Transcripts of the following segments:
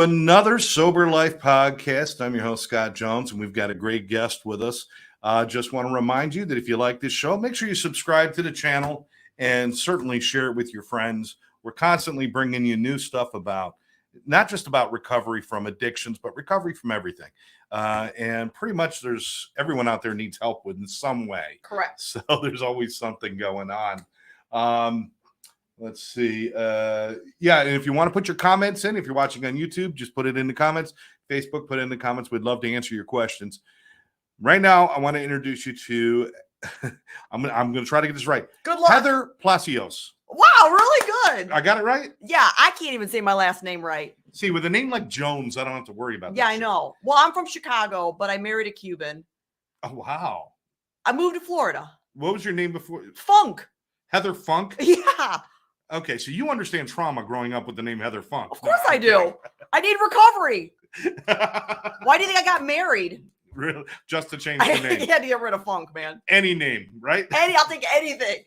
to another Sober Life podcast. I'm your host, Scott Jones, and we've got a great guest with us. Just want to remind you that if you like this show, make sure you subscribe to the channel and certainly share it with your friends. We're constantly bringing you new stuff about, not just about recovery from addictions, but recovery from everything. And pretty much everyone out there needs help with in some way. Correct. So there's always something going on. Let's see. Yeah, and if you want to put your comments in, if you're watching on YouTube, just put it in the comments. Facebook, put it in the comments. We'd love to answer your questions. Right now, I want to introduce you to, I'm going to try to get this right. Good luck. Heather Palacios. Wow, really good. I got it right? Yeah, I can't even say my last name right. See, with a name like Jones, I don't have to worry about that. Yeah, I know. Well, I'm from Chicago, but I married a Cuban. Oh, wow. I moved to Florida. What was your name before? Funk. Heather Funk? Yeah. Okay, so you understand trauma growing up with the name Heather Funk. Of course I do. I need recovery. Why do you think I got married? Really? Just to change the name? I had to get rid of Funk, man. Any name, right? I'll take anything.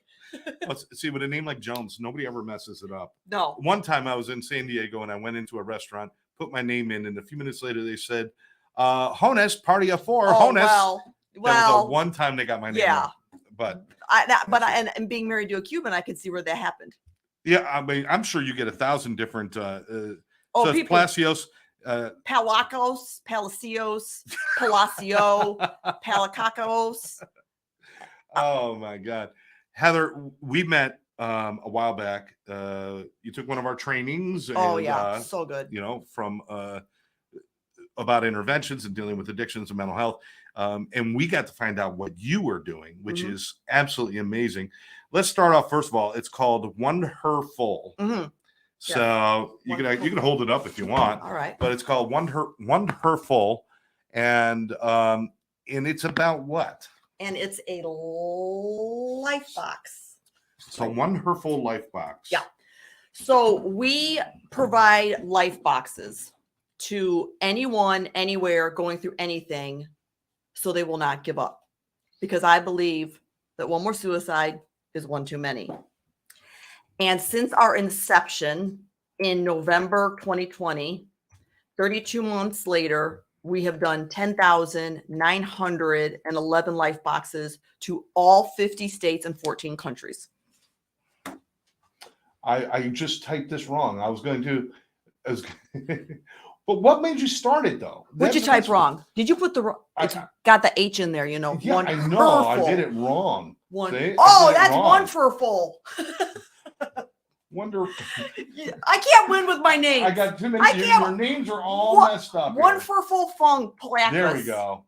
See, with a name like Jones, nobody ever messes it up. No. One time I was in San Diego and I went into a restaurant, put my name in, and a few minutes later they said, Jones, party of four, Oh, Jones. well, That was the one time they got my name. yeah. But and being married to a Cuban, I could see where that happened. yeah, I mean, I'm sure you get 1,000 different. So it's People. Palacios. Palacios, Palacio, Palacacos. Oh my God, Heather, we met a while back. You took one of our trainings. Oh and, yeah, so good. You know, from about interventions and dealing with addictions and mental health. And we got to find out what you were doing, which is absolutely amazing. Let's start off. First of all, it's called Wonderful. Mm-hmm. So you can hold it up if you want. All right. But it's called Wonderful, and it's about what? And it's a life box. So Wonderful Life Box. Yeah. So we provide life boxes to anyone, anywhere, going through anything, so they will not give up. Because I believe that one more suicide is one too many. And since our inception in November 2020, 32 months later, we have done 10,911 life boxes to all 50 states and 14 countries. I just typed this wrong. But what made you start it though? What'd you type wrong? Did you put it's got the H in there, you know? Yeah, I know. I did it wrong. See? That's wonderful. Wonder. I can't win with my names. I got too many. Your names are all messed up. Wonderful Funk Placas. There we go.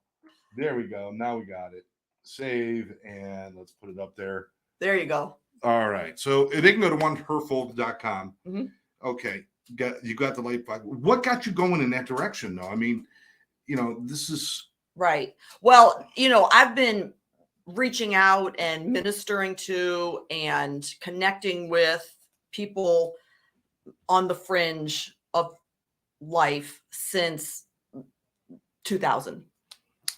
There we go. Now we got it. Save and let's put it up there. There you go. All right. So they can go to wonderful.com. Mm-hmm. Okay. You got the light box. What got you going in that direction though? I mean, you know, this is right. Well, you know, I've been reaching out and ministering to and connecting with people on the fringe of life since 2000.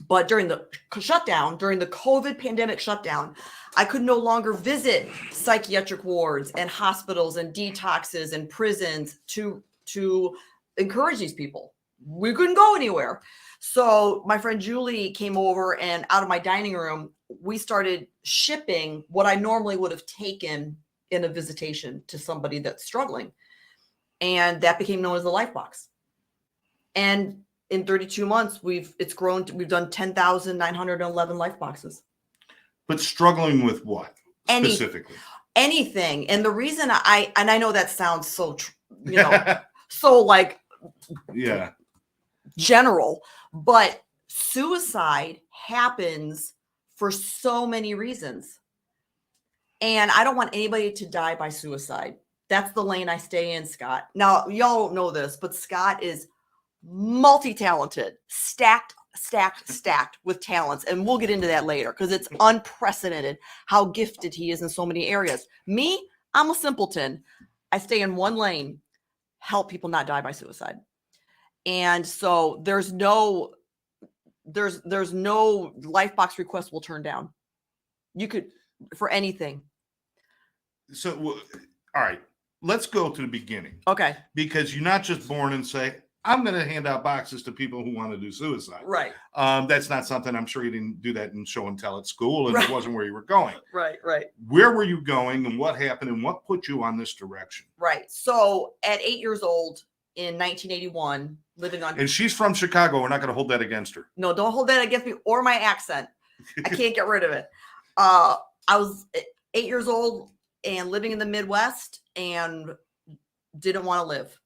But during the shutdown, during the COVID pandemic shutdown, I could no longer visit psychiatric wards and hospitals and detoxes and prisons to encourage these people. We couldn't go anywhere. So my friend Julie came over, and out of my dining room, we started shipping what I normally would have taken in a visitation to somebody that's struggling. And that became known as the Life Box. And in 32 months, we've done 10,911 life boxes. But struggling with what specifically? Anything. And the reason I know that sounds so, so like, yeah, general, but suicide happens for so many reasons. And I don't want anybody to die by suicide. That's the lane I stay in, Scott. Now, y'all don't know this, but Scott is multi-talented, stacked with talents. And we'll get into that later because it's unprecedented how gifted he is in so many areas. Me, I'm a simpleton. I stay in one lane, help people not die by suicide. And so there's no life box request we'll turn down. You could, for anything. So, all right, let's go to the beginning. Okay. Because you're not just born and say, I'm going to hand out boxes to people who want to do suicide. Right. That's not something, I'm sure you didn't do that in show and tell at school, and Right. it wasn't where you were going. Right. Where were you going, and what happened, and what put you on this direction? Right. So at 8 years old in 1981, living on. And she's from Chicago. We're not going to hold that against her. No, don't hold that against me or my accent. I can't get rid of it. I was 8 years old and living in the Midwest and didn't want to live.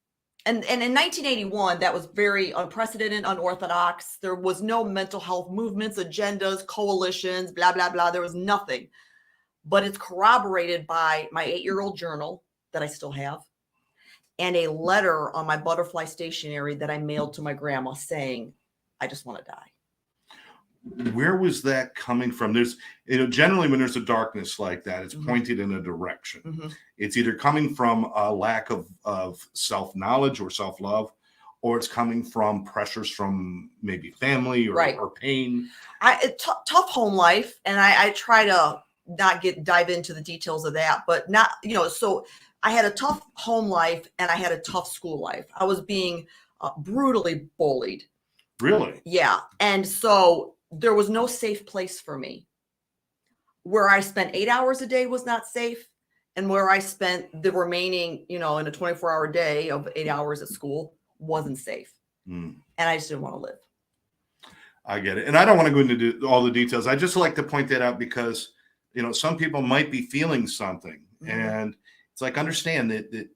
And in 1981, that was very unprecedented, unorthodox. There was no mental health movements, agendas, coalitions, blah, blah, blah. There was nothing. But it's corroborated by my 8-year-old journal that I still have and a letter on my butterfly stationery that I mailed to my grandma saying, I just want to die. Where was that coming from? There's, generally when there's a darkness like that, it's pointed in a direction. Mm-hmm. It's either coming from a lack of self-knowledge or self-love, or it's coming from pressures from maybe family or pain. Tough home life. And I try to not dive into the details of that, but not, so I had a tough home life and I had a tough school life. I was being brutally bullied. Really? Yeah. And so there was no safe place for me. Where I spent 8 hours a day was not safe. And where I spent the remaining, in a 24-hour day of 8 hours at school wasn't safe. And I just didn't want to live. I get it. And I don't want to go into all the details. I just like to point that out because, some people might be feeling something. And it's like, understand that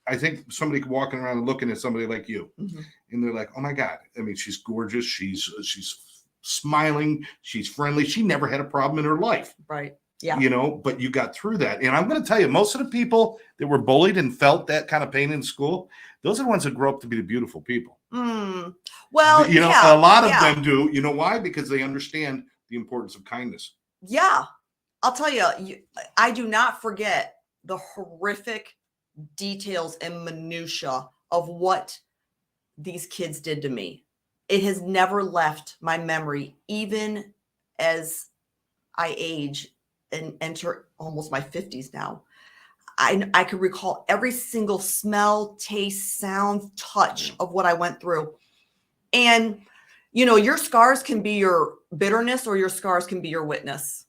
I think somebody walking around and looking at somebody like you, and they're like, oh my God. I mean, she's gorgeous. She's smiling. She's friendly. She never had a problem in her life. Right. Yeah. But you got through that. And I'm going to tell you, most of the people that were bullied and felt that kind of pain in school, those are the ones that grow up to be the beautiful people. Well, a lot of them do. You know why? Because they understand the importance of kindness. Yeah. I'll tell you, I do not forget the horrific details and minutia of what these kids did to me. It has never left my memory, even as I age and enter almost my 50s now. I could recall every single smell, taste, sound, touch of what I went through. And, your scars can be your bitterness or your scars can be your witness.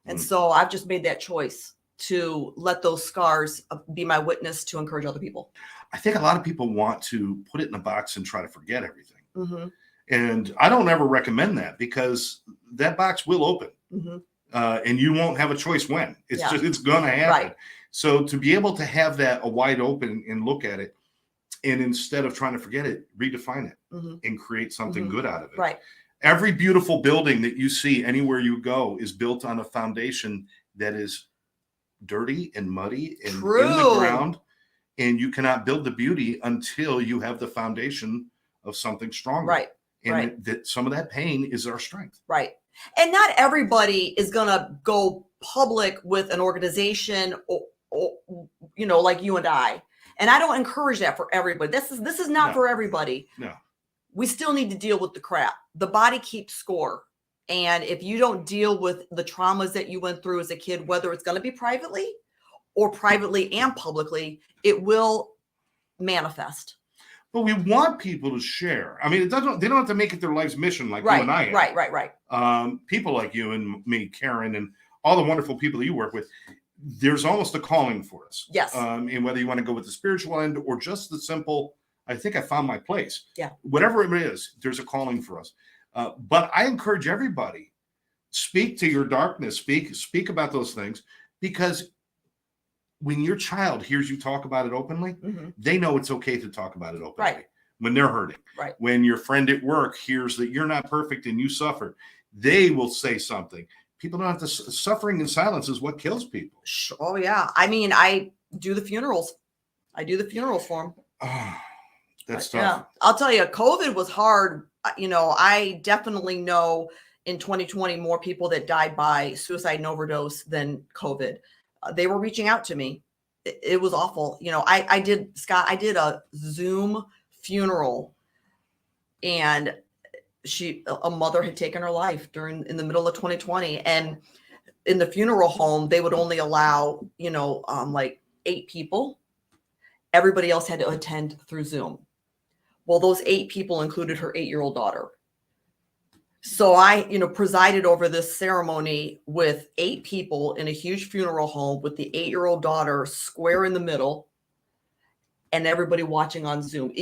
And so I've just made that choice to let those scars be my witness to encourage other people. I think a lot of people want to put it in a box and try to forget everything. And I don't ever recommend that because that box will open and you won't have a choice when. It's going to happen. Right. So to be able to have that a wide open and look at it, and instead of trying to forget it, redefine it and create something good out of it. Right. Every beautiful building that you see anywhere you go is built on a foundation that is dirty and muddy and in the ground. And you cannot build the beauty until you have the foundation of something stronger. Right. And that some of that pain is our strength. Right. And not everybody is going to go public with an organization or, like you and I. And I don't encourage that for everybody. This is not for everybody. No. We still need to deal with the crap. The body keeps score. And if you don't deal with the traumas that you went through as a kid, whether it's going to be privately and publicly, it will manifest. But we want people to share. I mean, they don't have to make it their life's mission like you and I have. Right. People like you and me, Karen, and all the wonderful people that you work with, there's almost a calling for us. Yes. And whether you want to go with the spiritual end or just the simple, I think I found my place. Yeah. Whatever it is, there's a calling for us. But I encourage everybody, speak to your darkness, speak about those things, because when your child hears you talk about it openly, they know it's okay to talk about it openly. Right. When they're hurting. Right. When your friend at work hears that you're not perfect and you suffer, they will say something. People don't have to. Suffering in silence is what kills people. Oh, yeah. I mean, I do the funerals. I do the funerals for them. Oh, that's tough. Yeah. I'll tell you, COVID was hard. I definitely know in 2020 more people that died by suicide and overdose than COVID. They were reaching out to me. It was awful. I did a Zoom funeral, and a mother had taken her life in the middle of 2020. And in the funeral home, they would only allow, like 8 people. Everybody else had to attend through Zoom. Well, those 8 people included her 8-year-old daughter. So I, presided over this ceremony with 8 people in a huge funeral home with the 8-year-old daughter square in the middle and everybody watching on Zoom.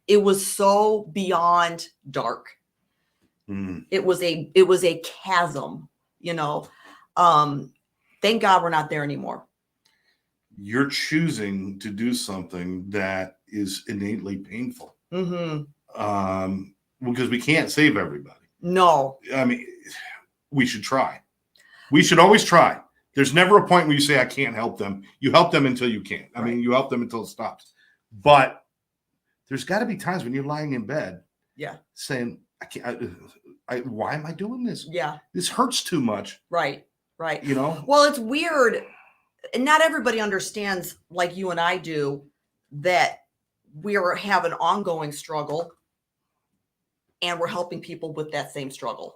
It was so beyond dark. Mm. It was a chasm, Thank God we're not there anymore. You're choosing to do something that is innately painful. Mm-hmm. Because we can't save everybody. No. I mean, we should try. We should always try. There's never a point where you say, I can't help them. You help them until you can't. I mean, you help them until it stops. But there's got to be times when you're lying in bed saying, I can't, why am I doing this? Yeah. This hurts too much. Right. Well, it's weird. And not everybody understands, like you and I do, that we have an ongoing struggle and we're helping people with that same struggle.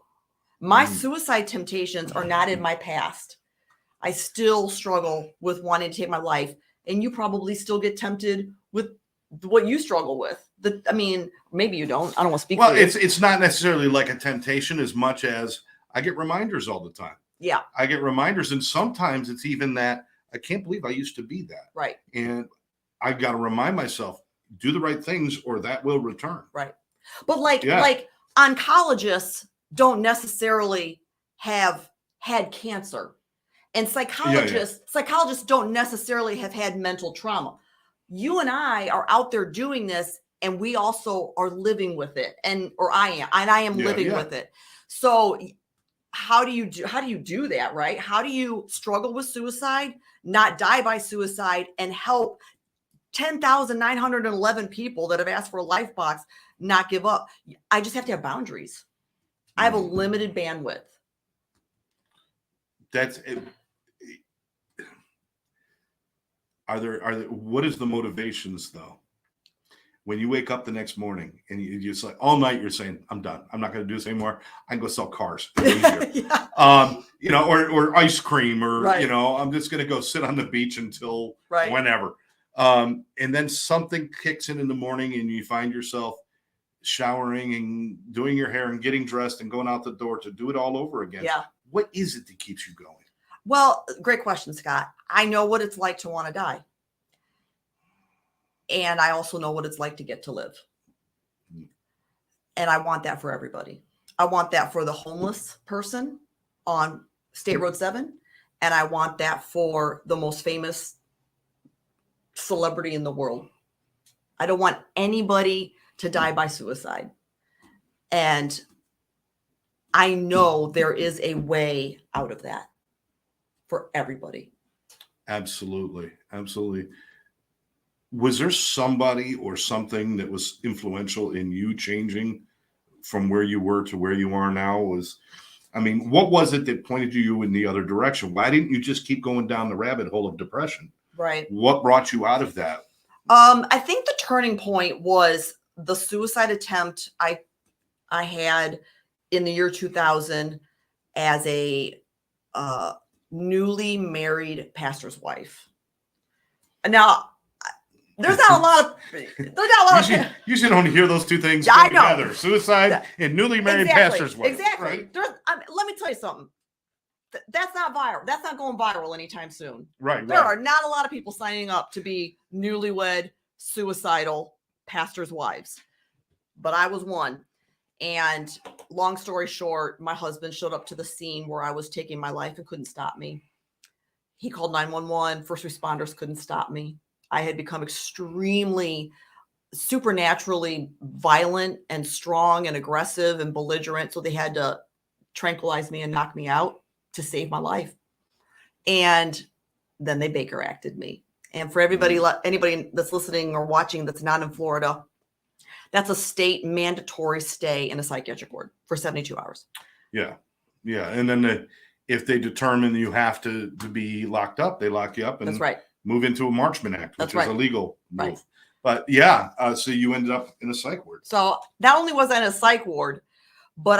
My suicide temptations are not in my past. I still struggle with wanting to take my life. And you probably still get tempted with what you struggle with. Maybe you don't. I don't want to speak for you. It's not necessarily like a temptation as much as I get reminders all the time. Yeah. I get reminders. And sometimes it's even that I can't believe I used to be that. Right. And I've got to remind myself, do the right things or that will return. Right. But like oncologists don't necessarily have had cancer. And psychologists don't necessarily have had mental trauma. You and I are out there doing this and we also are living with it. I am living with it. So how do you do that, right? How do you struggle with suicide, not die by suicide, and help 10,911 people that have asked for a life box not give up? I just have to have boundaries. I have a limited bandwidth. That's it. What is the motivations though? When you wake up the next morning and you just like all night, you're saying, I'm done. I'm not going to do this anymore. I can go sell cars. Yeah. Or ice cream or, Right. I'm just going to go sit on the beach until whenever. And then something kicks in the morning and you find yourself showering and doing your hair and getting dressed and going out the door to do it all over again. Yeah. What is it that keeps you going? Well, great question, Scott. I know what it's like to want to die. And I also know what it's like to get to live. And I want that for everybody. I want that for the homeless person on State Road 7. And I want that for the most famous celebrity in the world. I don't want anybody to die by suicide. And I know there is a way out of that for everybody. Absolutely. Was there somebody or something that was influential in you changing from where you were to where you are now? What was it that pointed you in the other direction? Why didn't you just keep going down the rabbit hole of depression? Right. What brought you out of that? I think the turning point was the suicide attempt I had in the year 2000 as a newly married pastor's wife. Now, there's not a lot of usually don't hear those two things I know. together. Suicide and newly married pastor's wife. Exactly. Right? Let me tell you something. That's not viral. That's not going viral anytime soon. Right. There are not a lot of people signing up to be newlywed, suicidal pastors' wives. But I was one. And long story short, my husband showed up to the scene where I was taking my life and couldn't stop me. He called 911. First responders couldn't stop me. I had become extremely supernaturally violent and strong and aggressive and belligerent. So they had to tranquilize me and knock me out to save my life. And then they Baker acted me. And for anybody that's listening or watching that's not in Florida, that's a state mandatory stay in a psychiatric ward for 72 hours. Yeah. And then if they determine you have to be locked up, they lock you up and that's right. Move into a Marchman Act, which is a legal move. Right. But yeah, so you ended up in a psych ward. So not only was I in a psych ward, but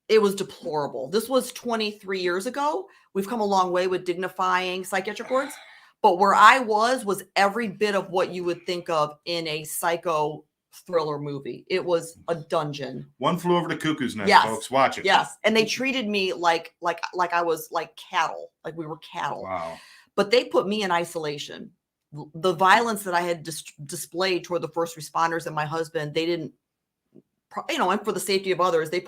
it was deplorable. This was 23 years ago. We've come a long way with dignifying psychiatric wards. But where I was every bit of what you would think of in a psycho thriller movie. It was a dungeon. One Flew Over the Cuckoo's Nest, Yes. folks. Watch it. Yes. And they treated me like I was like cattle, like we were cattle. Wow. But they put me in isolation. The violence that I had displayed toward the first responders and my husband, they didn't, and for the safety of others, they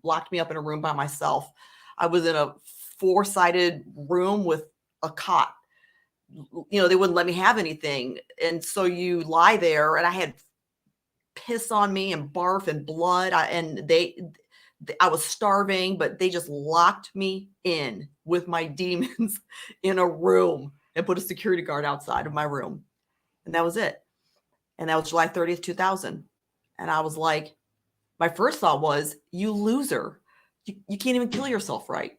locked me up in a room by myself. I was in a 4-sided room with a cot. They wouldn't let me have anything. And so you lie there, and I had piss on me and barf and blood. I was starving, but they just locked me in with my demons in a room and put a security guard outside of my room. And that was it. And that was July 30th, 2000. And I was like, my first thought was, you loser. You can't even kill yourself, right?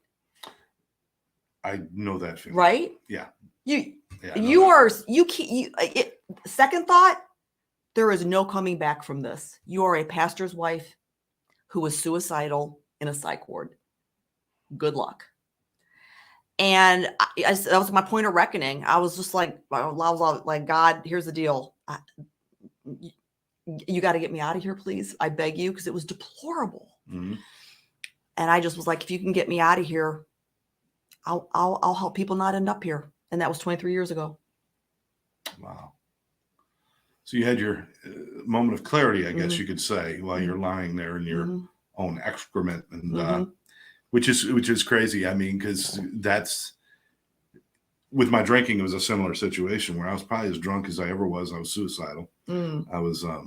I know that feeling. Right? Yeah. Second thought, there is no coming back from this. You are a pastor's wife who was suicidal in a psych ward. Good luck. And that was my point of reckoning. I was just like, God, here's the deal. You got to get me out of here, please. I beg you, because it was deplorable. Mm-hmm. And I just was like, if you can get me out of here, I'll help people not end up here. And that was 23 years ago. Wow. So you had your moment of clarity, I guess you could say, while you're lying there in your own excrement, and which is crazy. I mean, because that's, with my drinking, it was a similar situation where I was probably as drunk as I ever was. I was suicidal. I was, I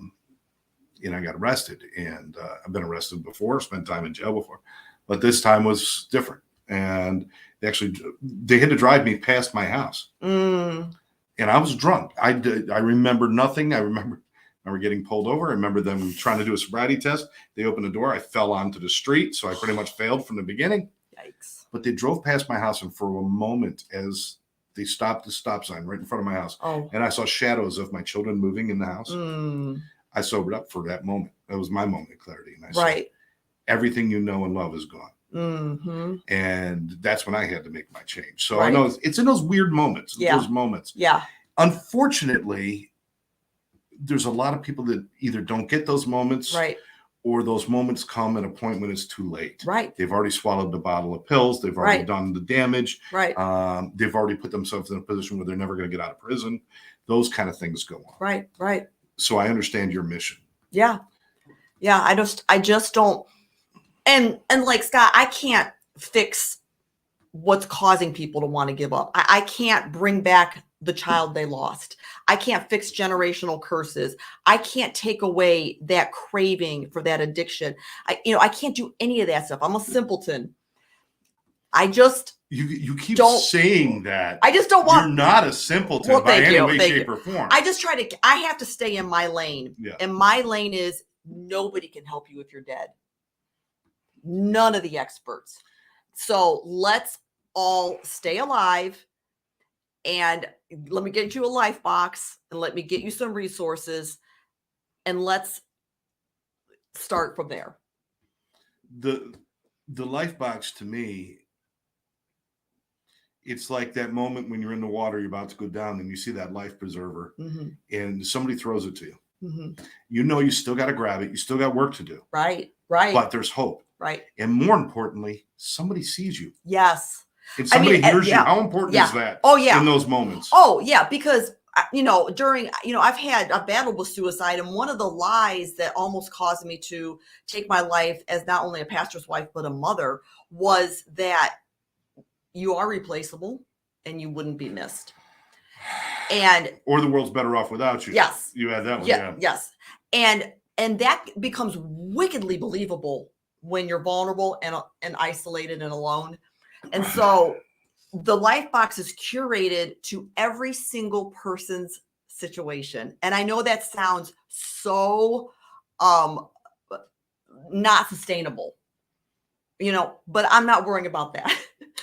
got arrested, and I've been arrested before, spent time in jail before, but this time was different. And they had to drive me past my house. And I was drunk. I remember nothing. I remember getting pulled over. I remember them trying to do a sobriety test. They opened the door. I fell onto the street. So I pretty much failed from the beginning. Yikes. But But they drove past my house, and for a moment, as they stopped the stop sign right in front of my house, and I saw shadows of my children moving in the house, I sobered up for that moment. That was my moment of clarity. And I said, everything you know and love is gone. And that's when I had to make my change. So I know it's in those weird moments, those moments. Yeah. Unfortunately, there's a lot of people that either don't get those moments, or those moments come at a point when it's too late. They've already swallowed the bottle of pills. They've already done the damage. They've already put themselves in a position where they're never going to get out of prison. Those kind of things go on. So I understand your mission. Yeah. I just don't. And like Scott, I can't fix what's causing people to want to give up. I can't bring back the child they lost. I can't fix generational curses. I can't take away that craving for that addiction. I can't do any of that stuff. I'm a simpleton. I just you keep saying that. I just don't want. You're not a simpleton by any way, shape, or form. I have to stay in my lane. And my lane is nobody can help you if you're dead. None of the experts. So let's all stay alive, and let me get you a life box, and let me get you some resources, and let's start from there. The life box, to me, it's like that moment when you're in the water, you're about to go down, and you see that life preserver, and somebody throws it to you. You know, you still got to grab it. You still got work to do. Right. But there's hope. And more importantly, somebody sees you. Yes. And somebody hears you. How important is that? In those moments? Because I've battled with suicide, and one of the lies that almost caused me to take my life as not only a pastor's wife but a mother was that you are replaceable and you wouldn't be missed. Or the world's better off without you. Yes. You had that one. Yes. And that becomes wickedly believable when you're vulnerable and isolated and alone. And so the life box is curated to every single person's situation. And I know that sounds so not sustainable, but I'm not worrying about that.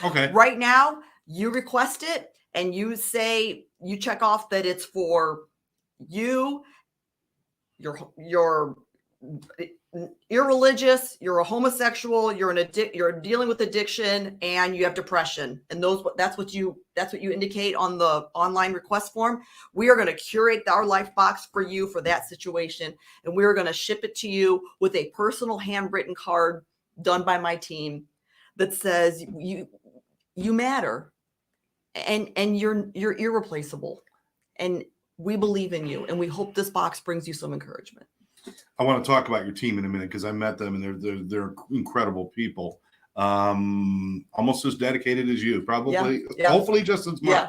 Okay. Right now, you request it and you say, you check off that it's for you, your irreligious, you're a homosexual, you're dealing with addiction, and you have depression, and that's what you indicate on the online request form. We are going to curate our life box for you for that situation, and we are going to ship it to you with a personal handwritten card done by my team that says you matter, and you're irreplaceable, and we believe in you, and we hope this box brings you some encouragement. I want to talk about your team in a minute because I met them and they're incredible people. Almost as dedicated as you, probably, hopefully just as much. Yeah.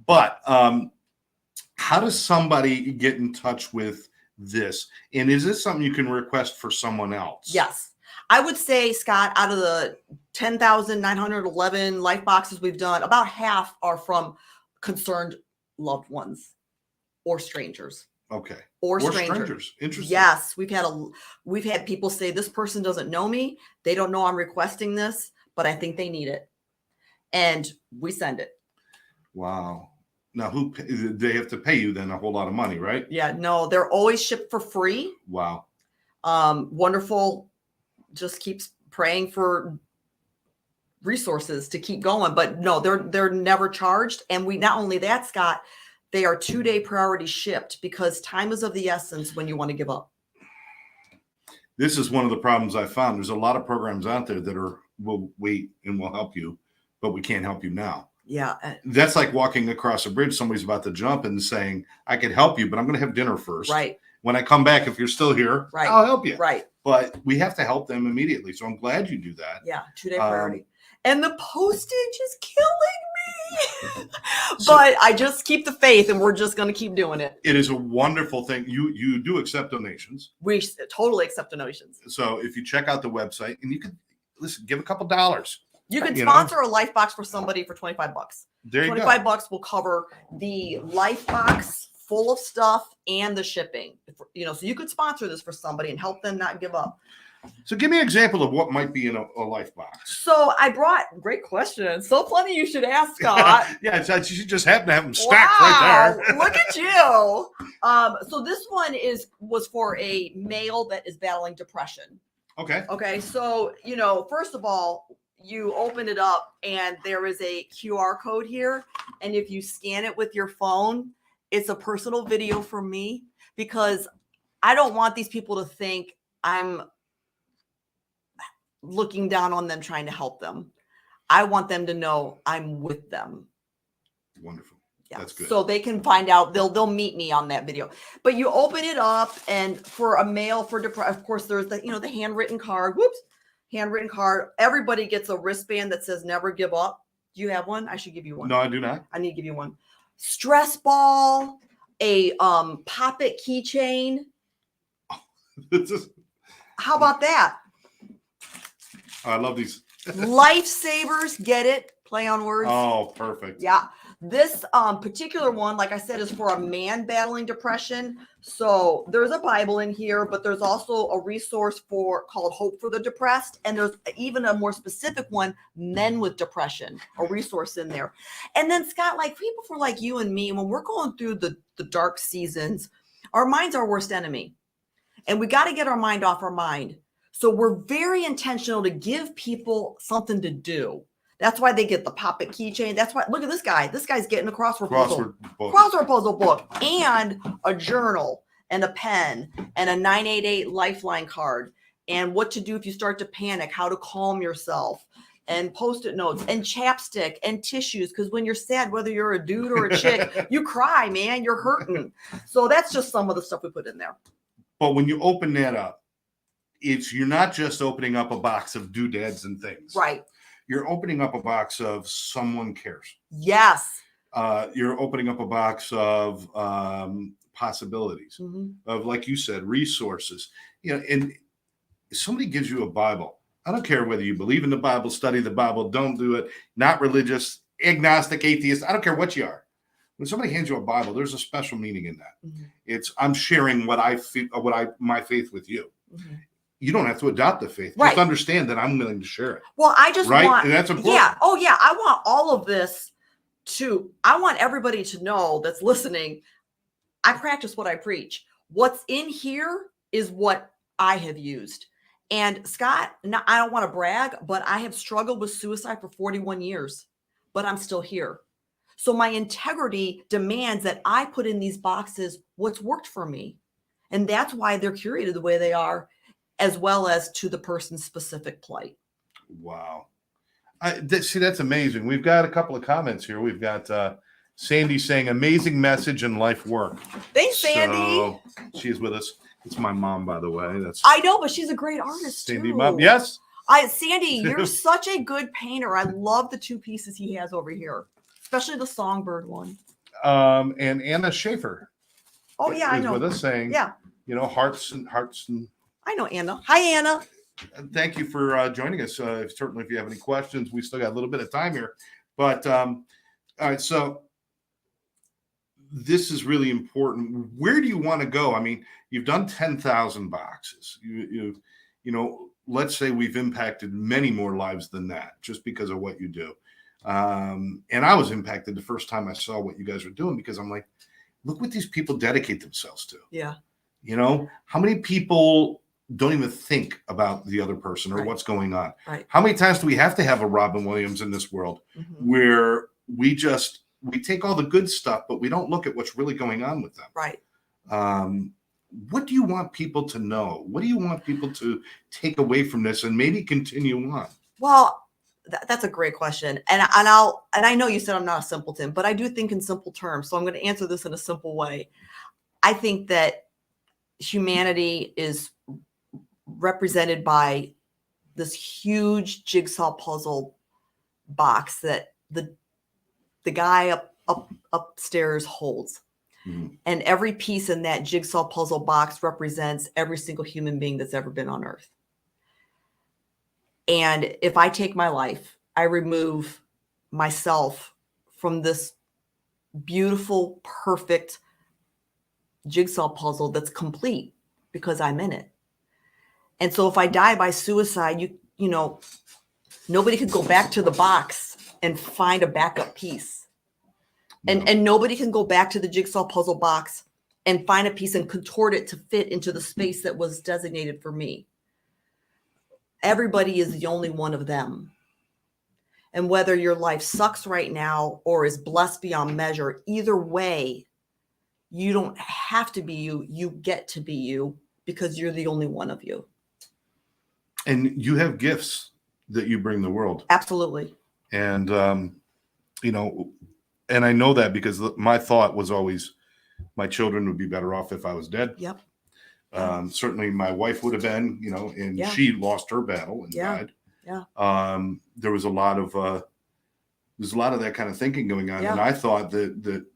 But how does somebody get in touch with this? And is this something you can request for someone else? Yes. I would say, Scott, out of the 10,911 life boxes we've done, about half are from concerned loved ones or strangers. Okay. Or strangers. Interesting. Yes, we've had people say, this person doesn't know me. They don't know I'm requesting this, but I think they need it. And we send it. Wow. Now, they have to pay you then a whole lot of money, right? Yeah, no, they're always shipped for free. Wow. Wonderful. Just keeps praying for resources to keep going. But no, they're never charged. And we, not only that, Scott, they are 2-day priority shipped because time is of the essence when you want to give up. This is one of the problems I found. There's a lot of programs out there that will wait and will help you, but we can't help you now. Yeah. That's like walking across a bridge. Somebody's about to jump and saying, I could help you, but I'm going to have dinner first. Right. When I come back, if you're still here, right, I'll help you. Right. But we have to help them immediately. So I'm glad you do that. Yeah. 2-day priority. And the postage is killing me. But I just keep the faith, and we're just going to keep doing it. It is a wonderful thing. You do accept donations. We totally accept donations. So if you check out the website, and you can give a couple dollars. You can sponsor a life box for somebody for $25. There you go. $25 will cover the life box full of stuff and the shipping. So you could sponsor this for somebody and help them not give up. So give me an example of what might be in a life box. So I brought, great question. So funny you should ask, Scott. Yeah, you just happen to have them stacked right there. Look at you. So this one was for a male that is battling depression. Okay. Okay. So, first of all, you open it up and there is a QR code here. And if you scan it with your phone, it's a personal video from me, because I don't want these people to think I'm looking down on them trying to help them. I want them to know I'm with them. Wonderful. Yeah. That's good. So they can find out, they'll meet me on that video. But you open it up, and for a male for depression, of course, there's the handwritten card. Handwritten card. Everybody gets a wristband that says never give up. Do you have one? I should give you one. No, I do not. I need to give you one. Stress ball, a Pop-It keychain. How about that? I love these. Lifesavers, get it? Play on words. Oh, perfect. Yeah. This particular one, like I said, is for a man battling depression. So there's a Bible in here, but there's also a resource called Hope for the Depressed. And there's even a more specific one, Men with Depression, a resource in there. And then, Scott, like people like you and me, when we're going through the dark seasons, our mind's our worst enemy. And we got to get our mind off our mind. So we're very intentional to give people something to do. That's why they get the Pop-It keychain. That's why, look at this guy. This guy's getting a crossword puzzle book and a journal and a pen and a 988 lifeline card and what to do if you start to panic, how to calm yourself, and Post-it notes and chapstick and tissues. Because when you're sad, whether you're a dude or a chick, you cry, man, you're hurting. So that's just some of the stuff we put in there. But when you open that up, you're not just opening up a box of doodads and things. Right. You're opening up a box of someone cares. Yes. You're opening up a box of possibilities, of, like you said, resources. And if somebody gives you a Bible, I don't care whether you believe in the Bible, study the Bible, don't do it, not religious, agnostic, atheist. I don't care what you are. When somebody hands you a Bible, there's a special meaning in that. I'm sharing what I feel, my faith with you. You don't have to adopt the faith. Right. Just understand that I'm willing to share it. Well, I just want, and that's important. Yeah. Oh, yeah. I want all of this I want everybody to know that's listening. I practice what I preach. What's in here is what I have used. And Scott, I don't want to brag, but I have struggled with suicide for 41 years, but I'm still here. So my integrity demands that I put in these boxes what's worked for me. And that's why they're curated the way they are, as well as to the person's specific plight. Wow. See, that's amazing. We've got a couple of comments here. We've got Sandy saying, amazing message and life work. Thanks, Sandy. So, she's with us. It's my mom, by the way. That's I know, but she's a great artist Sandy, too. mom. Yes. Sandy, you're such a good painter. I love the two pieces he has over here, especially the songbird one. And Anna Schaefer. Oh yeah, I is know. with us saying, Yeah, hearts and. I know Anna. Hi, Anna. Thank you for joining us. Certainly, if you have any questions, we still got a little bit of time here. But all right, so this is really important. Where do you want to go? I mean, you've done 10,000 boxes. You let's say we've impacted many more lives than that just because of what you do. And I was impacted the first time I saw what you guys were doing, because I'm like, look what these people dedicate themselves to. Yeah. How many people don't even think about the other person or Right. what's going on? Right. How many times do we have to have a Robin Williams in this world where we take all the good stuff, but we don't look at what's really going on with them? Right. What do you want people to know? What do you want people to take away from this and maybe continue on? Well, that's a great question. And I know you said I'm not a simpleton, but I do think in simple terms. So I'm going to answer this in a simple way. I think that humanity is represented by this huge jigsaw puzzle box that the guy upstairs holds. Mhm. And every piece in that jigsaw puzzle box represents every single human being that's ever been on earth. And if I take my life, I remove myself from this beautiful, perfect jigsaw puzzle that's complete because I'm in it. And so if I die by suicide, nobody could go back to the box and find a backup piece. And nobody can go back to the jigsaw puzzle box and find a piece and contort it to fit into the space that was designated for me. Everybody is the only one of them. And whether your life sucks right now or is blessed beyond measure, either way, you don't have to be you. You get to be you because you're the only one of you. And you have gifts that you bring the world. Absolutely. And, and I know that because my thought was always my children would be better off if I was dead. Yep. Certainly my wife would have been, and Yeah. she lost her battle and Yeah. died. Yeah. There was a lot of that kind of thinking going on. Yeah. And I thought that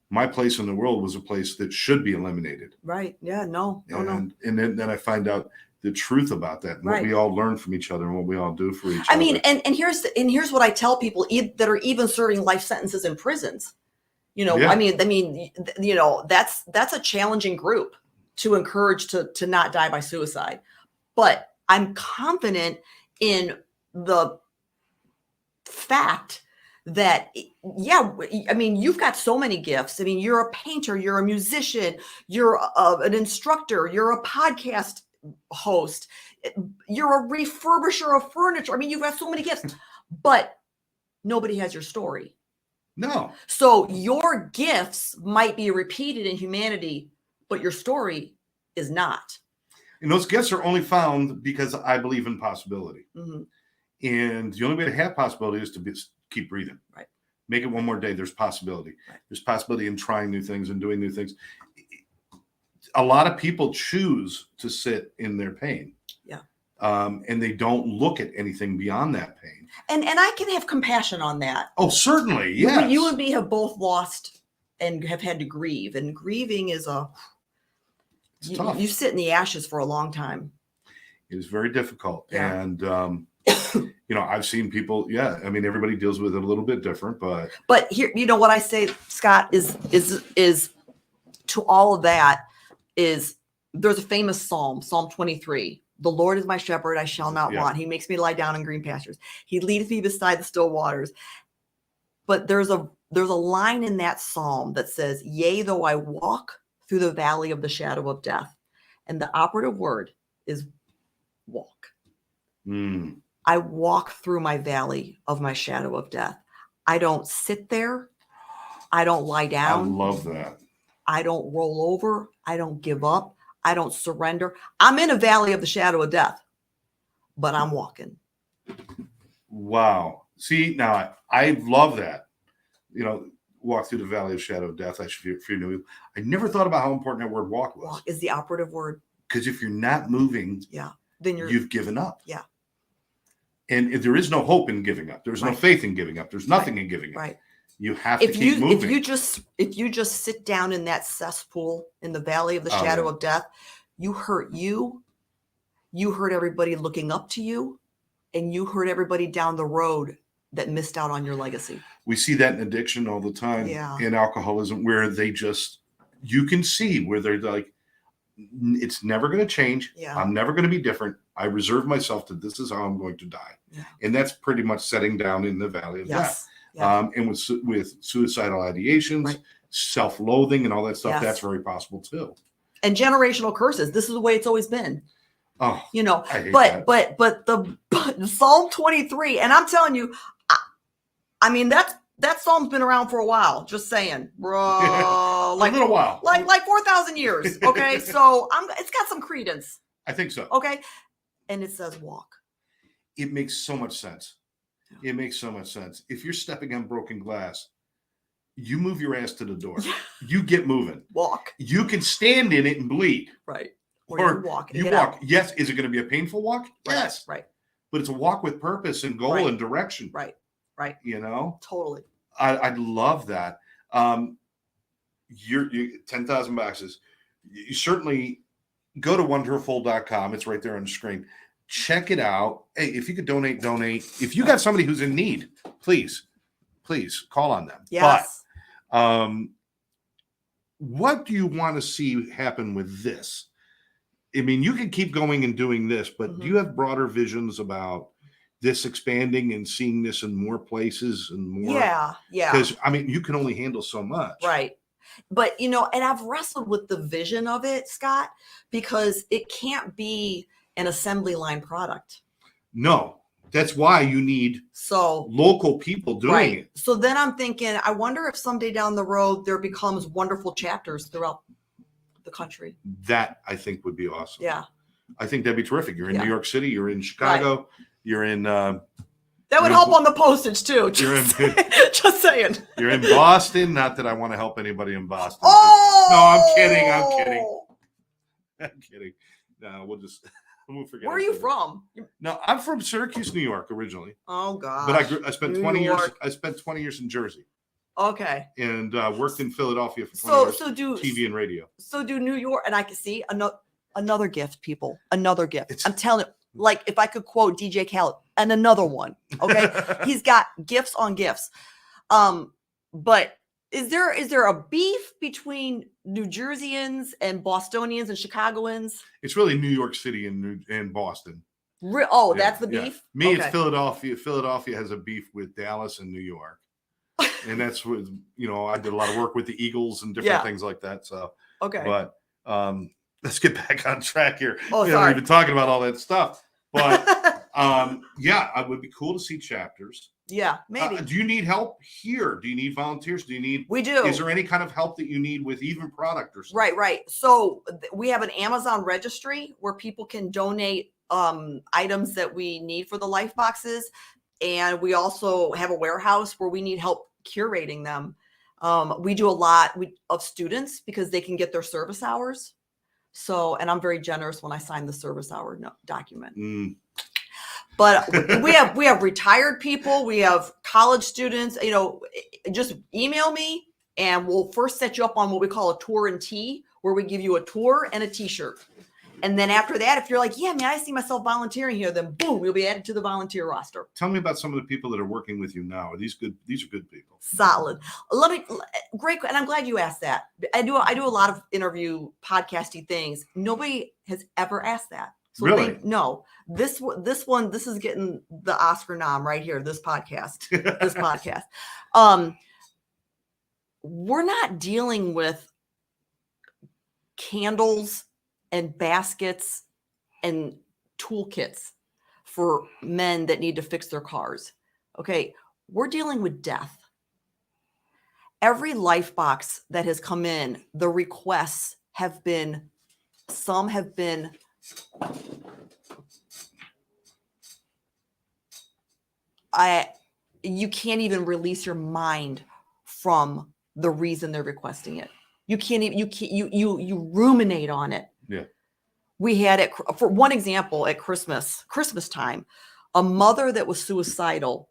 my place in the world was a place that should be eliminated. Right. Yeah. No. And then I find out the truth about that and what Right. we all learn from each other and what we all do for each I other. mean, and here's what I tell people that are even serving life sentences in prisons. Yeah. I mean, that's a challenging group to encourage to not die by suicide. But I'm confident in the fact that, yeah, I mean, you've got so many gifts. I mean, you're a painter, you're a musician, you're an instructor, you're a podcast host, you're a refurbisher of furniture. I mean, you've got so many gifts, but nobody has your story. No. So your gifts might be repeated in humanity, but your story is not. And those gifts are only found because I believe in possibility. Mm-hmm. And the only way to have possibility is to keep breathing. Right. Make it one more day. There's possibility. Right. There's possibility in trying new things and doing new things. A lot of people choose to sit in their pain. Yeah. And they don't look at anything beyond that pain. And I can have compassion on that. Oh, certainly. Yes. You and me have both lost and have had to grieve. And grieving is tough. You sit in the ashes for a long time. It is very difficult. Yeah. And, I've seen people, I mean, everybody deals with it a little bit different, but here, what I say, Scott, is to all of that is there's a famous Psalm 23. The Lord is my shepherd, I shall not want. He makes me lie down in green pastures. He leadeth me beside the still waters. But there's a line in that Psalm that says, yea, though I walk through the valley of the shadow of death. And the operative word is walk. Mm. I walk through my valley of my shadow of death. I don't sit there. I don't lie I down. love that. I don't roll over. I don't give up. I don't surrender. I'm in a valley of the shadow of death, but I'm walking. Wow. See, now I love that. You know, walk through the valley of shadow of death. I should fear no evil. I never thought about how important that word walk was. Walk is the operative word. Because if you're not moving, Then you've given up. Yeah. And if there is no hope in giving up. There's no Right. faith in giving up. There's nothing in giving up. Right. You have to keep moving. If you just sit down in that cesspool in the valley of the shadow of death, you hurt you hurt everybody looking up to you, and you hurt everybody down the road that missed out on your legacy. We see that in addiction all the time, in alcoholism, where you can see where they're like, it's never going to change. Yeah. I'm never going to be different. I reserve myself to this is how I'm going to die. Yeah. And that's pretty much setting down in the valley of death. Yeah. And with suicidal ideations, Right. self-loathing and all that stuff, Yes. that's very possible too. And generational curses. This is the way it's always been. Oh, You know, I hate but that. but the Psalm 23, and I'm telling you, I mean that psalm's been around for a while. Just saying, bro, like a little while, like 4,000 years. Okay, so it's got some credence. I think so. Okay, and it says walk. It makes so much sense. Yeah. It makes so much sense. If you're stepping on broken glass, you move your ass to the door. You get moving. Walk. You can stand in it and bleed. Right. Or you walk. You walk. Yes. Is it going to be a painful walk? Right. Yes. Right. But it's a walk with purpose and goal and direction. Right. Right. You know? Totally. I love that. You're 10,000 boxes. You certainly go to wonderful.com. It's right there on the screen. Check it out. Hey, if you could donate. If you got somebody who's in need, please call on them. Yes. But what do you want to see happen with this? I mean, you can keep going and doing this, but do you have broader visions about this expanding and seeing this in more places and more? Yeah. Because I mean, you can only handle so much. Right. But and I've wrestled with the vision of it, Scott, because it can't be an assembly line product. No, that's why you need local people doing it. So then I'm thinking, I wonder if someday down the road there becomes wonderful chapters throughout the country. That I think would be awesome. Yeah. I think that'd be terrific. You're in New York City, you're in Chicago, you're in that would help on the postage too. Just saying. You're in Boston. Not that I want to help anybody in Boston. Oh no, I'm kidding. No, we'll forget. Where are you from? No, I'm from Syracuse, New York, originally. Oh God. But I spent 20 years. I spent 20 years in Jersey. Okay. And worked in Philadelphia for 20 years. So do TV and radio. So do New York, and I can see another gift, people. Another gift. I'm telling you, like if I could quote DJ Khaled, and another one. Okay. He's got gifts on gifts. But is there a beef between New Jerseyans and Bostonians and Chicagoans? It's really New York City and Boston. That's the beef? Me, it's Philadelphia. Philadelphia has a beef with Dallas and New York. And that's what, I did a lot of work with the Eagles and different things like that. So, but let's get back on track here. Sorry. We've been talking about all that stuff, but it would be cool to see chapters. Yeah, maybe. Do you need help here? Do you need volunteers? We do. Is there any kind of help that you need with even product or something? Right. So we have an Amazon registry where people can donate items that we need for the life boxes. And we also have a warehouse where we need help curating them. We do a lot of students because they can get their service hours. So, and I'm very generous when I sign the service hour document. But we have retired people, we have college students, just email me and we'll first set you up on what we call a tour and tea, where we give you a tour and a t-shirt. And then after that, if you're like, yeah, man, I see myself volunteering here, then boom, you'll be added to the volunteer roster. Tell me about some of the people that are working with you now. Are these good? These are good people. Solid. Great. And I'm glad you asked that. I do a lot of interview podcasty things. Nobody has ever asked that. So really? No. This is getting the Oscar nom right here. This podcast. We're not dealing with candles and baskets and toolkits for men that need to fix their cars. Okay, we're dealing with death. Every life box that has come in, the requests have been, some have been you can't even release your mind from the reason they're requesting it. You can't even, you ruminate on it. Yeah. We had it, for one example, at Christmas time, a mother that was suicidal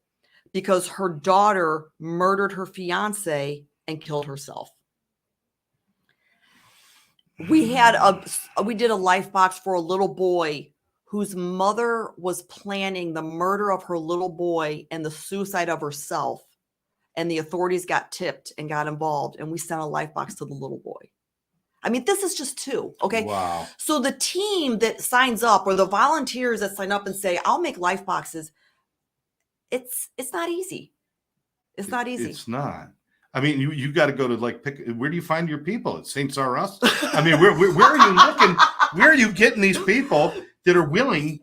because her daughter murdered her fiance and killed herself. We did a life box for a little boy whose mother was planning the murder of her little boy and the suicide of herself. And the authorities got tipped and got involved. And we sent a life box to the little boy. I mean, this is just two. Okay. Wow. So the team that signs up, or the volunteers that sign up and say, I'll make life boxes, it's not easy. It's not easy. It's not. I mean, you got to go to where do you find your people? At Saints R Us? I mean, where are you looking? Where are you getting these people that are willing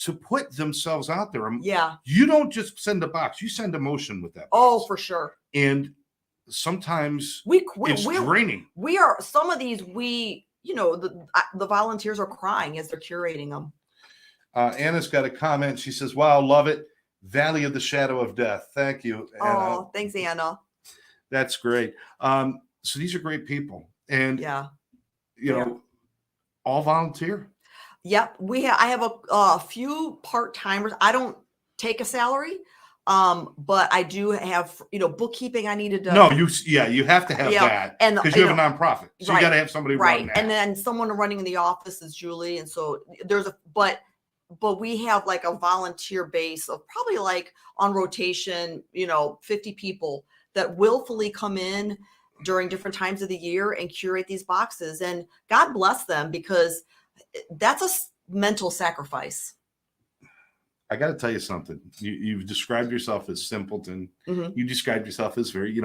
to put themselves out there? Yeah. You don't just send a box, you send emotion with that box. Oh, for sure. And sometimes it's draining. We are, some of these, the volunteers are crying as they're curating them. Anna's got a comment. She says, wow, love it. Valley of the Shadow of Death. Thank you, Anna. Oh, thanks, Anna. That's great. So these are great people. And, all volunteer. Yep. I have a few part-timers. I don't take a salary. But I do have, bookkeeping I needed to. No, you have to have that, and because you have a nonprofit. So you got to have somebody running that. And then someone running in the office is Julie. And so but we have like a volunteer base of probably like on rotation, 50 people that willfully come in during different times of the year and curate these boxes. And God bless them, because that's a mental sacrifice. I got to tell you something. You've described yourself as simpleton. Mm-hmm. You described yourself as very,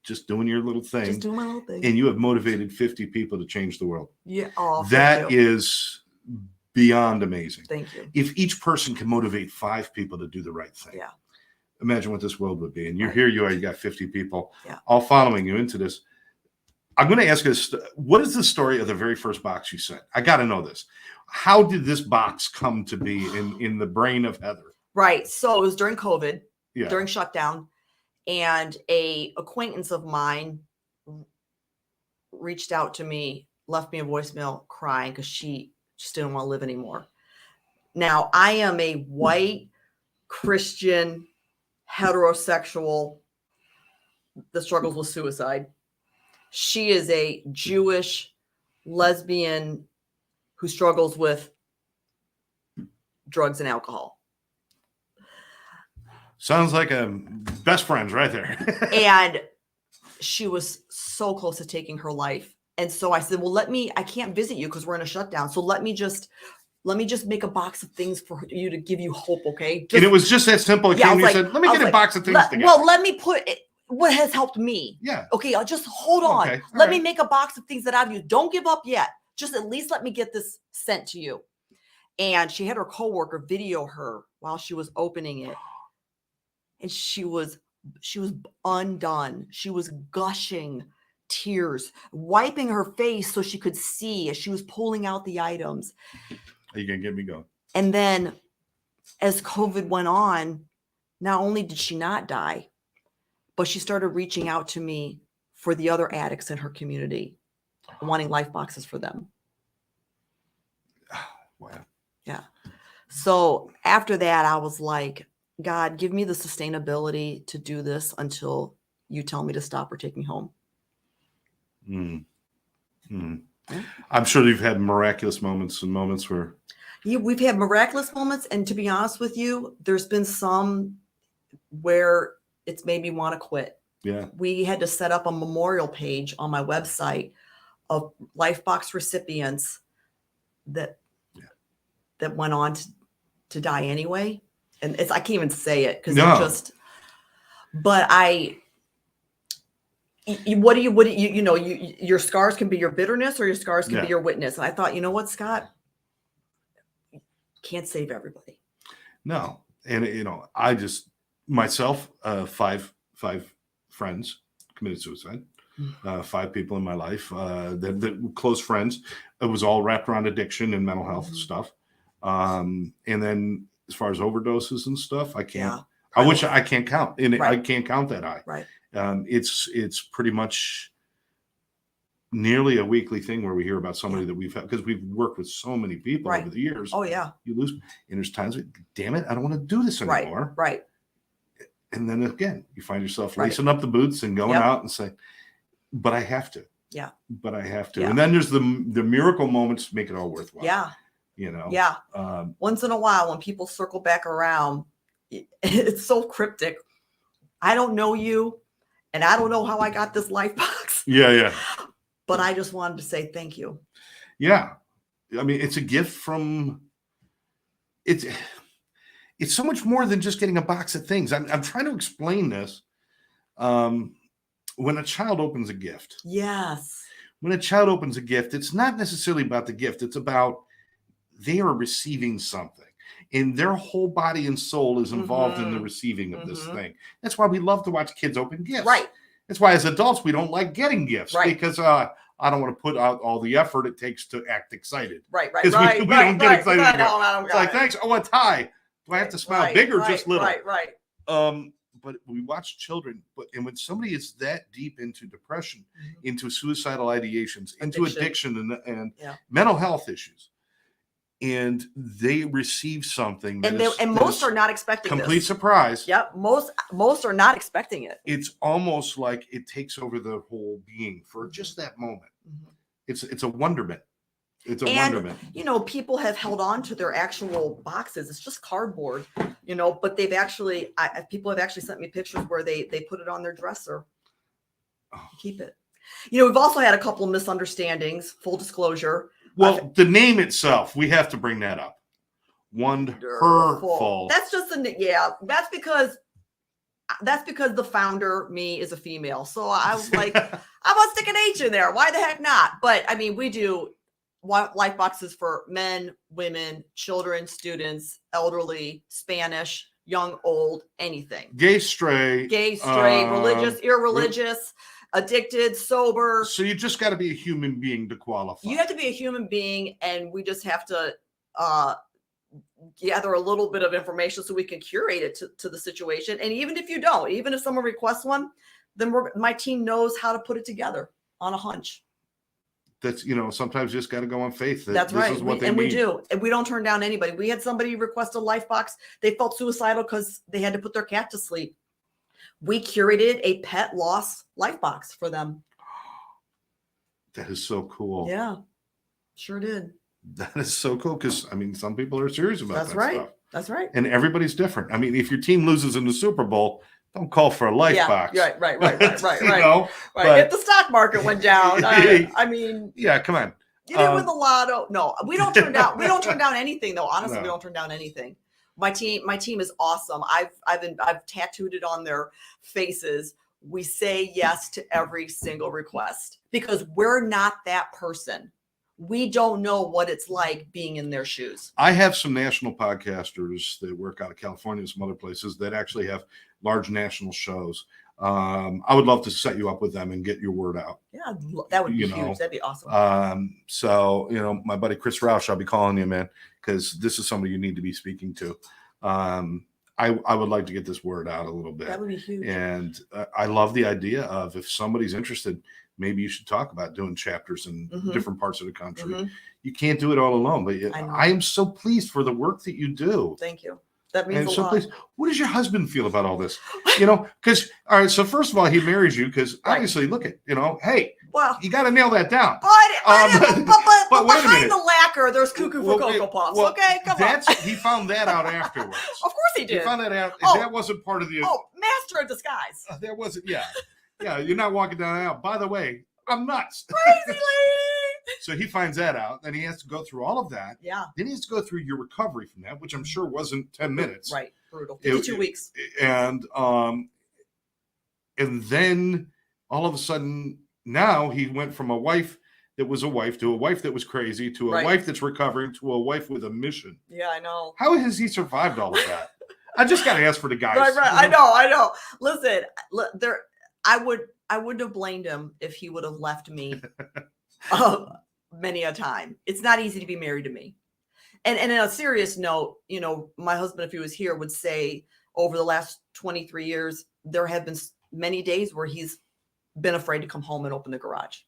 just doing your little thing. Just doing my little thing. And you have motivated 50 people to change the world. Yeah. Oh, that is beyond amazing. Thank you. If each person can motivate 5 people to do the right thing. Yeah. Imagine what this world would be. And here you are, you got 50 people all following you into this. I'm going to ask us, what is the story of the very first box you sent? I got to know this. How did this box come to be in the brain of Heather? Right. So it was during COVID, during shutdown, and a acquaintance of mine reached out to me, left me a voicemail crying because she just didn't want to live anymore. Now, I am a white Christian heterosexual that struggles with suicide. She is a Jewish lesbian who struggles with drugs and alcohol. Sounds like a best friends right there. And she was so close to taking her life. And so I said, well, I can't visit you because we're in a shutdown. So let me just make a box of things for you to give you hope. Okay. And it was just that simple. You said, let me get a box of things together. Well, let me put it, what has helped me. Yeah. Okay. I'll just hold on. Okay. Let me make a box of things that I've used. Don't give up yet. Just at least let me get this sent to you. And she had her coworker video her while she was opening it. And she was undone. She was gushing tears, wiping her face so she could see as she was pulling out the items. Are you going to get me going? And then as COVID went on, not only did she not die, but she started reaching out to me for the other addicts in her community, wanting life boxes for them. Wow. Yeah. So after that, I was like, God, give me the sustainability to do this until you tell me to stop or take me home. Yeah. I'm sure you've had miraculous moments and moments where. Yeah, we've had miraculous moments. And to be honest with you, there's been some where it's made me want to quit. Yeah. We had to set up a memorial page on my website of Lifebox recipients that went on to die anyway. And I can't even say it because your scars can be your bitterness or your scars can be your witness. And I thought, you know what, Scott, can't save everybody. No. And, I just, myself, five friends committed suicide. 5 people in my life that were close friends. It was all wrapped around addiction and mental health stuff. And then as far as overdoses and stuff, I can't. Yeah. I wish I can't count, and Right. I can't count that high. Right. It's pretty much nearly a weekly thing where we hear about somebody that we've had, because we've worked with so many people Right. over the years. Oh yeah. You lose, and there's times, damn it, I don't want to do this Right. anymore. Right. And then again, you find yourself Right. lacing up the boots and going Yep. out and saying, but I have to. Yeah. But I have to. Yeah. And then there's the miracle moments to make it all worthwhile. Yeah. Yeah. Um, Once in a while, when people circle back around, it's so cryptic. I don't know you, and I don't know how I got this life box, yeah. but I just wanted to say thank you. Yeah. I mean, it's a gift from, it's so much more than just getting a box of things. I'm trying to explain this. When a child opens a gift, Yes. it's not necessarily about the gift. It's about they are receiving something, and their whole body and soul is involved in the receiving of this thing. That's why we love to watch kids open gifts. Right. That's why as adults, we don't like getting gifts, Right. because I don't want to put out all the effort it takes to act excited. Right. 'Cause we don't get excited Right. about It's like, thanks. Oh, a tie. Do I have to smile big or just little? Right. But we watch children, and when somebody is that deep into depression, into suicidal ideations, into addiction and Yeah. mental health issues, and they receive something that And most are not expecting complete this. surprise. Yep. Most are not expecting it. It's almost like it takes over their whole being for just that moment. It's a wonderment. It's a wonderment. People have held on to their actual boxes. It's just cardboard, but they've actually, people have actually sent me pictures where they put it on their dresser. Keep it. We've also had a couple of misunderstandings, full disclosure. Well, the name itself, we have to bring that up. Wonderful. That's just that's because the founder, me, is a female. So I was like, I want to stick an H in there. Why the heck not? But I mean, we do life boxes for men, women, children, students, elderly, Spanish, young, old, anything. Gay, straight, religious, irreligious, addicted, sober. So you just got to be a human being to qualify. You have to be a human being, and we just have to gather a little bit of information so we can curate it to the situation. And even if you don't, even if someone requests one, then my team knows how to put it together on a hunch. That's, sometimes you just got to go on faith. That's right. Is what we do. And we don't turn down anybody. We had somebody request a life box. They felt suicidal because they had to put their cat to sleep. We curated a pet loss life box for them. That is so cool. Yeah, sure did. That is so cool, because, some people are serious about that stuff. That's right. And everybody's different. If your team loses in the Super Bowl, don't call for a life box. Right. Right. But if the stock market went down, yeah, come on. You didn't win the lotto. No, we don't turn down. We don't turn down anything, though. Honestly, No. we don't turn down anything. My team is awesome. I've tattooed it on their faces. We say yes to every single request because we're not that person. We don't know what it's like being in their shoes. I have some national podcasters that work out of California and some other places that actually have large national shows. I would love to set you up with them and get your word out. Yeah, that would be huge. That'd be awesome. So, my buddy Chris Roush, I'll be calling you, man, because this is somebody you need to be speaking to. I would like to get this word out a little bit. That would be huge. And I love the idea of, if somebody's interested, maybe you should talk about doing chapters in different parts of the country. You can't do it all alone, but I am so pleased for the work that you do. Thank you. That means a lot. Pleased. What does your husband feel about all this? Because, all right, so first of all, he marries you because obviously, look at, hey, well, you got to nail that down. But wait a behind minute. the lacquer, there's cuckoo for Cocoa Puffs. Okay, come on. He found that out afterwards. Of course he did. He found that out. Oh. That wasn't part of the. Oh, master of disguise. That wasn't. Yeah. You're not walking down the aisle. By the way, I'm nuts. Crazy lady. So he finds that out. Then he has to go through all of that. Yeah. Then he has to go through your recovery from that, which I'm sure wasn't 10 minutes. Right. Brutal. 52 weeks. And then all of a sudden, now he went from a wife that was a wife to a wife that was crazy to a Right. wife that's recovering to a wife with a mission. Yeah, I know. How has he survived all of that? I just got to ask for the guys. Right. I know. Listen, I wouldn't have blamed him if he would have left me many a time. It's not easy to be married to me. And on a serious note, you know, my husband, if he was here, would say over the last 23 years, there have been many days where he's been afraid to come home and open the garage.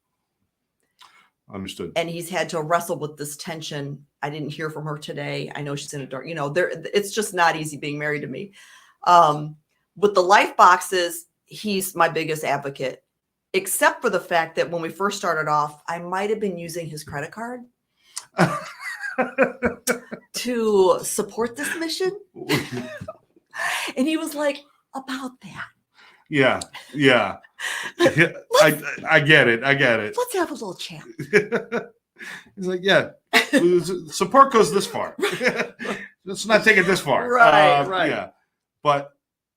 Understood. And he's had to wrestle with this tension. I didn't hear from her today. I know she's in a dark, you know, it's just not easy being married to me. With the life boxes, he's my biggest advocate, except for the fact that when we first started off, I might have been using his credit card to support this mission. And he was like, about that. Yeah. I get it. Let's have a little chat. He's like, yeah, support goes this far. Let's not take it this far. Right. Yeah. But,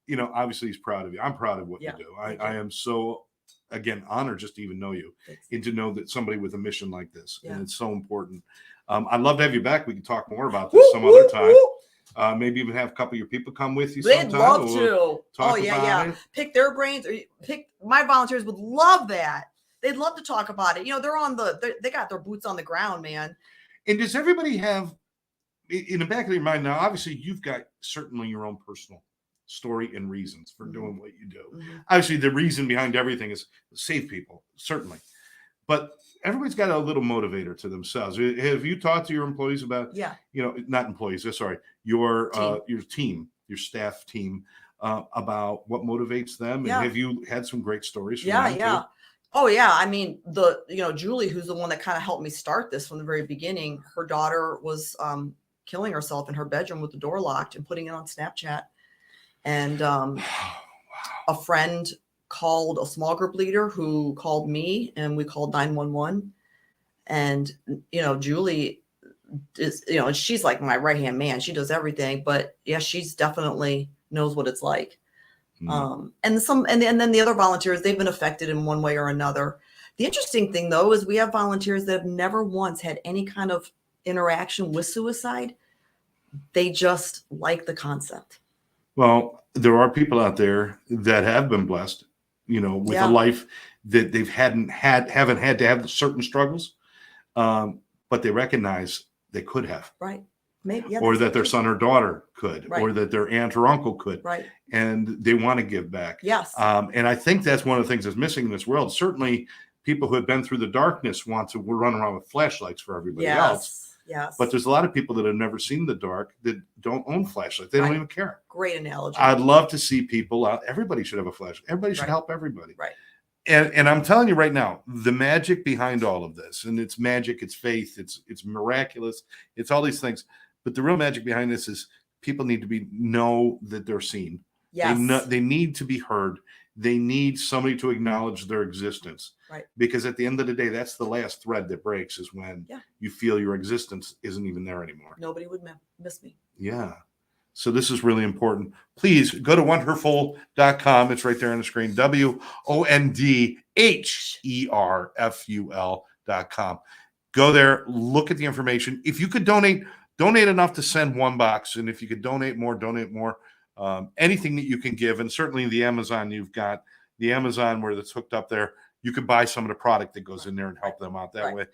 you know, obviously he's proud of you. I'm proud of what you do. I am so, again, honored just to even know you. Thanks. And to know that somebody with a mission like this. Yeah. And it's so important. I'd love to have you back. We can talk more about this some other time. Maybe even have a couple of your people come with you sometime. They'd love to. Talk Oh, yeah. about it. Pick their brains, or my volunteers would love that. They'd love to talk about it. You know, they got their boots on the ground, man. And does everybody have, in the back of your mind now, obviously you've got certainly your own personal story and reasons for doing what you do. Mm-hmm. Obviously the reason behind everything is save people, certainly. But everybody's got a little motivator to themselves. Have you talked to your employees about, you know, not employees, sorry, your team, your staff team, about what motivates them? Yeah. And have you had some great stories from them too? Oh yeah. I mean, Julie, who's the one that kind of helped me start this from the very beginning, her daughter was killing herself in her bedroom with the door locked and putting it on Snapchat. And a friend called a small group leader who called me, and we called 911. And, you know, Julie is, you know, and she's like my right-hand man. She does everything, but yeah, she's definitely knows what it's like. And then the other volunteers, they've been affected in one way or another. The interesting thing though, is we have volunteers that have never once had any kind of interaction with suicide. They just like the concept. Well, there are people out there that have been blessed, you know, with a life that they've haven't had to have certain struggles, but they recognize they could have. Right. Maybe, or that their son or daughter could, or that their aunt or uncle could. Right. And they want to give back. Yes. And I think that's one of the things that's missing in this world. Certainly people who have been through the darkness want to run around with flashlights for everybody else. Yes. But there's a lot of people that have never seen the dark that don't own flashlights. They don't even care. Great analogy. I'd love to see people out. Everybody should have a flashlight. Everybody should help everybody. Right. And I'm telling you right now, the magic behind all of this, and it's magic, it's faith, it's miraculous, it's all these things. But the real magic behind this is people need to know that they're seen. Yes. They need to be heard. They need somebody to acknowledge their existence. Right. Because at the end of the day, that's the last thread that breaks, is when you feel your existence isn't even there anymore. Nobody would miss me. Yeah. So this is really important. Please go to wonderful.com. It's right there on the screen. WONDHERFUL.com. Go there, look at the information. If you could donate enough to send one box. And if you could donate more. Anything that you can give. And certainly the Amazon, you've got the Amazon where that's hooked up there. You could buy some of the product that goes in there and help them out that way.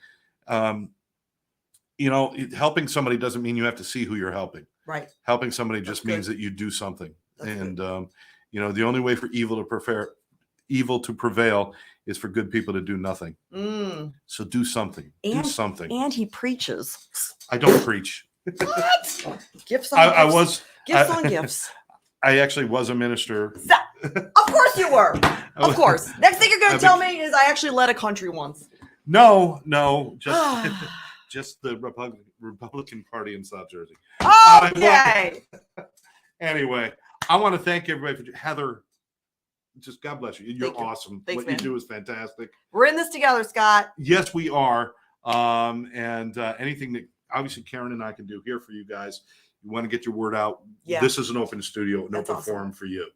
You know, helping somebody doesn't mean you have to see who you're helping. Right. Helping somebody just means that you do something. And, you know, the only way for evil to prevail is for good people to do nothing. So do something. Do something. And he preaches. I don't preach. What? Gifts on gifts. Gifts on gifts. I actually was a minister. Of course you were. Of course. Next thing you're going to tell me is I actually led a country once. No, just the Republican Party in South Jersey. Okay. Anyway, I want to thank everybody for Heather. Just God bless you. You're awesome. Thanks, what man. you do is fantastic. We're in this together, Scott. Yes, we are. And anything that obviously Karen and I can do here for you guys, you want to get your word out. Yeah. This is an open studio, an That's open awesome. forum for you.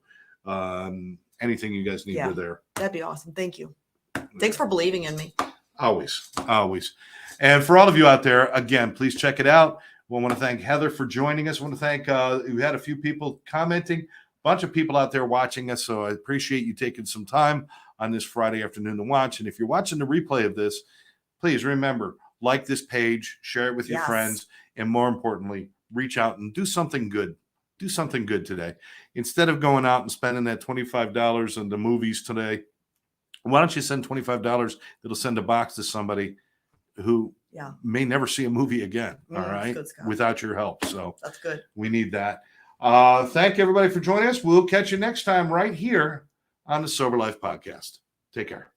Anything you guys need, we're there. That'd be awesome. Thank you. Thanks for believing in me. Always, always. And for all of you out there, again, please check it out. We want to thank Heather for joining us. I want to thank, we had a few people commenting, a bunch of people out there watching us. So I appreciate you taking some time on this Friday afternoon to watch. And if you're watching the replay of this, please remember, like this page, share it with your friends, and more importantly, reach out and do something good. Do something good today. Instead of going out and spending that $25 on the movies today, why don't you send $25 that'll send a box to somebody who may never see a movie again, all right, without your help. So that's good. We need that. Thank everybody for joining us. We'll catch you next time right here on the Sober Life Podcast. Take care.